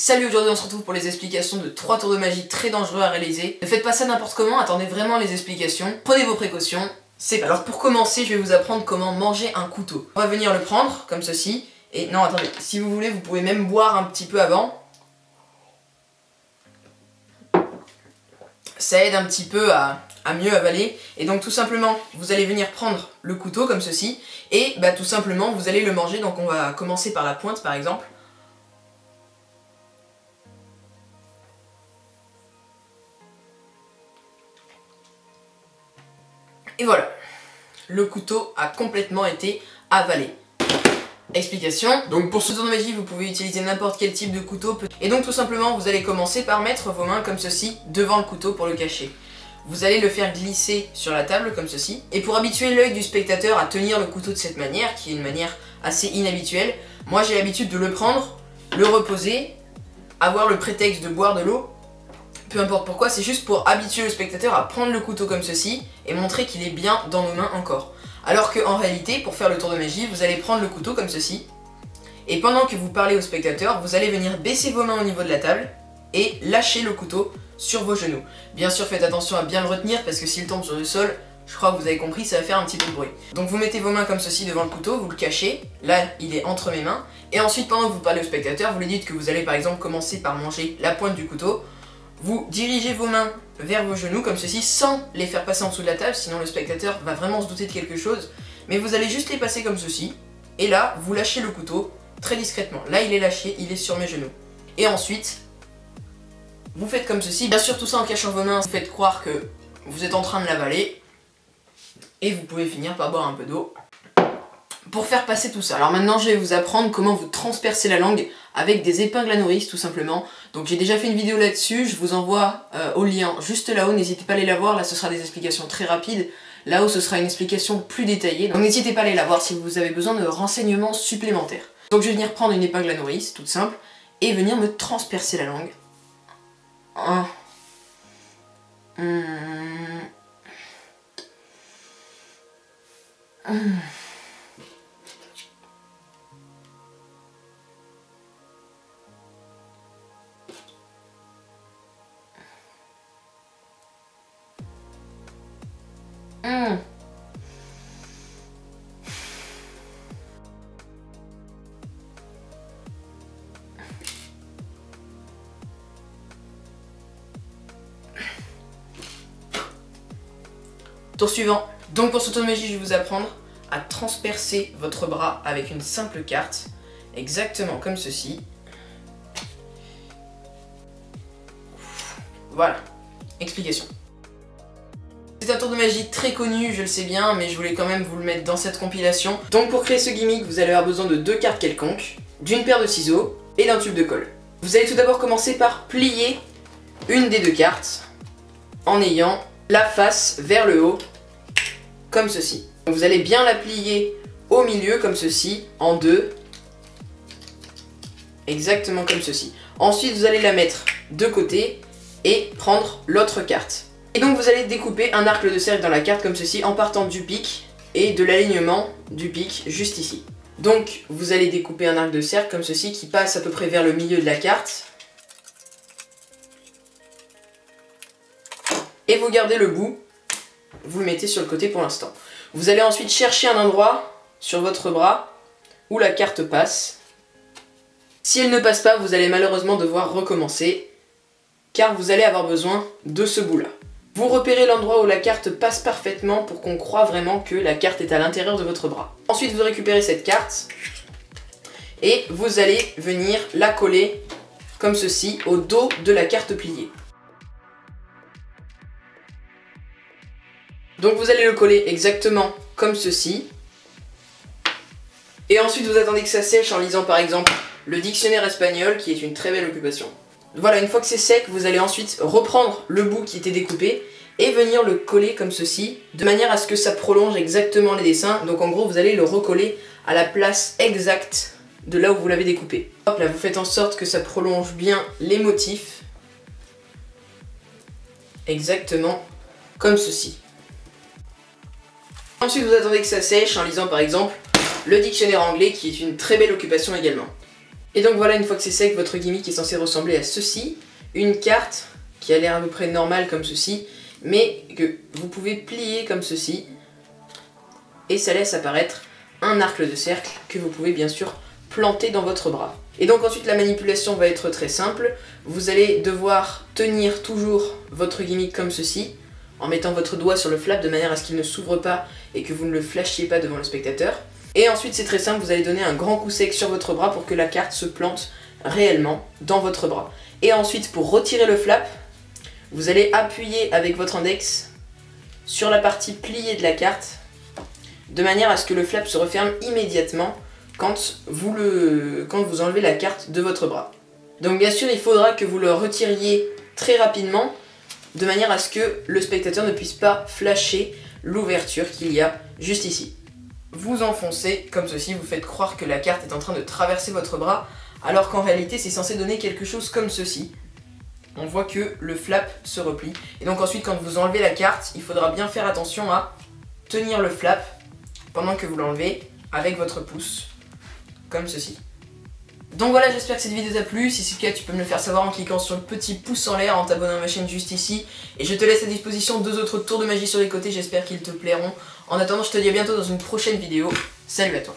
Salut, aujourd'hui on se retrouve pour les explications de 3 tours de magie très dangereux à réaliser. Ne faites pas ça n'importe comment, attendez vraiment les explications. Prenez vos précautions, c'est parti. Alors pour commencer, je vais vous apprendre comment manger un couteau. On va venir le prendre, comme ceci. Et non, attendez, si vous voulez, vous pouvez même boire un petit peu avant. Ça aide un petit peu à mieux avaler. Et donc tout simplement, vous allez venir prendre le couteau comme ceci. Et tout simplement, vous allez le manger. Donc on va commencer par la pointe par exemple. Et voilà, le couteau a complètement été avalé. Explication, donc pour ce tour de magie, vous pouvez utiliser n'importe quel type de couteau. Et donc tout simplement, vous allez commencer par mettre vos mains comme ceci devant le couteau pour le cacher. Vous allez le faire glisser sur la table comme ceci. Et pour habituer l'œil du spectateur à tenir le couteau de cette manière, qui est une manière assez inhabituelle, moi j'ai l'habitude de le prendre, le reposer, avoir le prétexte de boire de l'eau. Peu importe pourquoi, c'est juste pour habituer le spectateur à prendre le couteau comme ceci et montrer qu'il est bien dans nos mains encore. Alors qu'en réalité, pour faire le tour de magie, vous allez prendre le couteau comme ceci et pendant que vous parlez au spectateur, vous allez venir baisser vos mains au niveau de la table et lâcher le couteau sur vos genoux. Bien sûr, faites attention à bien le retenir parce que s'il tombe sur le sol, je crois que vous avez compris, ça va faire un petit peu de bruit. Donc vous mettez vos mains comme ceci devant le couteau, vous le cachez, là il est entre mes mains, et ensuite pendant que vous parlez au spectateur, vous lui dites que vous allez par exemple commencer par manger la pointe du couteau. Vous dirigez vos mains vers vos genoux comme ceci sans les faire passer en dessous de la table, sinon le spectateur va vraiment se douter de quelque chose. Mais vous allez juste les passer comme ceci, et là vous lâchez le couteau très discrètement. Là il est lâché, il est sur mes genoux. Et ensuite, vous faites comme ceci, bien sûr tout ça en cachant vos mains, vous faites croire que vous êtes en train de l'avaler. Et vous pouvez finir par boire un peu d'eau pour faire passer tout ça. Alors maintenant je vais vous apprendre comment vous transpercer la langue avec des épingles à nourrice tout simplement. Donc j'ai déjà fait une vidéo là-dessus, je vous envoie au lien juste là-haut, n'hésitez pas à aller la voir, là ce sera des explications très rapides. Là-haut ce sera une explication plus détaillée, donc n'hésitez pas à aller la voir si vous avez besoin de renseignements supplémentaires. Donc je vais venir prendre une épingle à nourrice, toute simple, et venir me transpercer la langue. Tour suivant. Donc pour ce tour de magie, je vais vous apprendre à transpercer votre bras avec une simple carte, exactement comme ceci. Voilà. Explication. C'est un tour de magie très connu, je le sais bien, mais je voulais quand même vous le mettre dans cette compilation. Donc pour créer ce gimmick, vous allez avoir besoin de 2 cartes quelconques, d'une paire de ciseaux et d'un tube de colle. Vous allez tout d'abord commencer par plier une des 2 cartes en ayant la face vers le haut, comme ceci. Donc vous allez bien la plier au milieu, comme ceci, en 2, exactement comme ceci. Ensuite, vous allez la mettre de côté et prendre l'autre carte. Et donc vous allez découper un arc de cercle dans la carte, comme ceci, en partant du pic et de l'alignement du pic, juste ici. Donc vous allez découper un arc de cercle, comme ceci, qui passe à peu près vers le milieu de la carte. Et vous gardez le bout, vous le mettez sur le côté pour l'instant. Vous allez ensuite chercher un endroit sur votre bras où la carte passe. Si elle ne passe pas, vous allez malheureusement devoir recommencer, car vous allez avoir besoin de ce bout-là. Vous repérez l'endroit où la carte passe parfaitement pour qu'on croie vraiment que la carte est à l'intérieur de votre bras. Ensuite, vous récupérez cette carte et vous allez venir la coller comme ceci au dos de la carte pliée. Donc vous allez le coller exactement comme ceci. Et ensuite vous attendez que ça sèche en lisant par exemple le dictionnaire espagnol, qui est une très belle occupation. Voilà, une fois que c'est sec, vous allez ensuite reprendre le bout qui était découpé et venir le coller comme ceci, de manière à ce que ça prolonge exactement les dessins. Donc en gros vous allez le recoller à la place exacte de là où vous l'avez découpé. Hop là, vous faites en sorte que ça prolonge bien les motifs, exactement comme ceci. Ensuite vous attendez que ça sèche en lisant par exemple le dictionnaire anglais, qui est une très belle occupation également. Et donc voilà, une fois que c'est sec, votre gimmick est censé ressembler à ceci. Une carte qui a l'air à peu près normale comme ceci, mais que vous pouvez plier comme ceci. Et ça laisse apparaître un arc de cercle que vous pouvez bien sûr planter dans votre bras. Et donc ensuite la manipulation va être très simple. Vous allez devoir tenir toujours votre gimmick comme ceci, en mettant votre doigt sur le flap de manière à ce qu'il ne s'ouvre pas et que vous ne le flashiez pas devant le spectateur. Et ensuite c'est très simple, vous allez donner un grand coup sec sur votre bras pour que la carte se plante réellement dans votre bras. Et ensuite pour retirer le flap, vous allez appuyer avec votre index sur la partie pliée de la carte de manière à ce que le flap se referme immédiatement quand vous enlevez la carte de votre bras. Donc bien sûr il faudra que vous le retiriez très rapidement de manière à ce que le spectateur ne puisse pas flasher l'ouverture qu'il y a juste ici. Vous enfoncez comme ceci, vous faites croire que la carte est en train de traverser votre bras alors qu'en réalité c'est censé donner quelque chose comme ceci. On voit que le flap se replie et donc ensuite quand vous enlevez la carte, il faudra bien faire attention à tenir le flap pendant que vous l'enlevez avec votre pouce, comme ceci. Donc voilà, j'espère que cette vidéo t'a plu. Si c'est le cas, tu peux me le faire savoir en cliquant sur le petit pouce en l'air, en t'abonnant à ma chaîne juste ici. Et je te laisse à disposition 2 autres tours de magie sur les côtés, j'espère qu'ils te plairont. En attendant, je te dis à bientôt dans une prochaine vidéo. Salut à toi.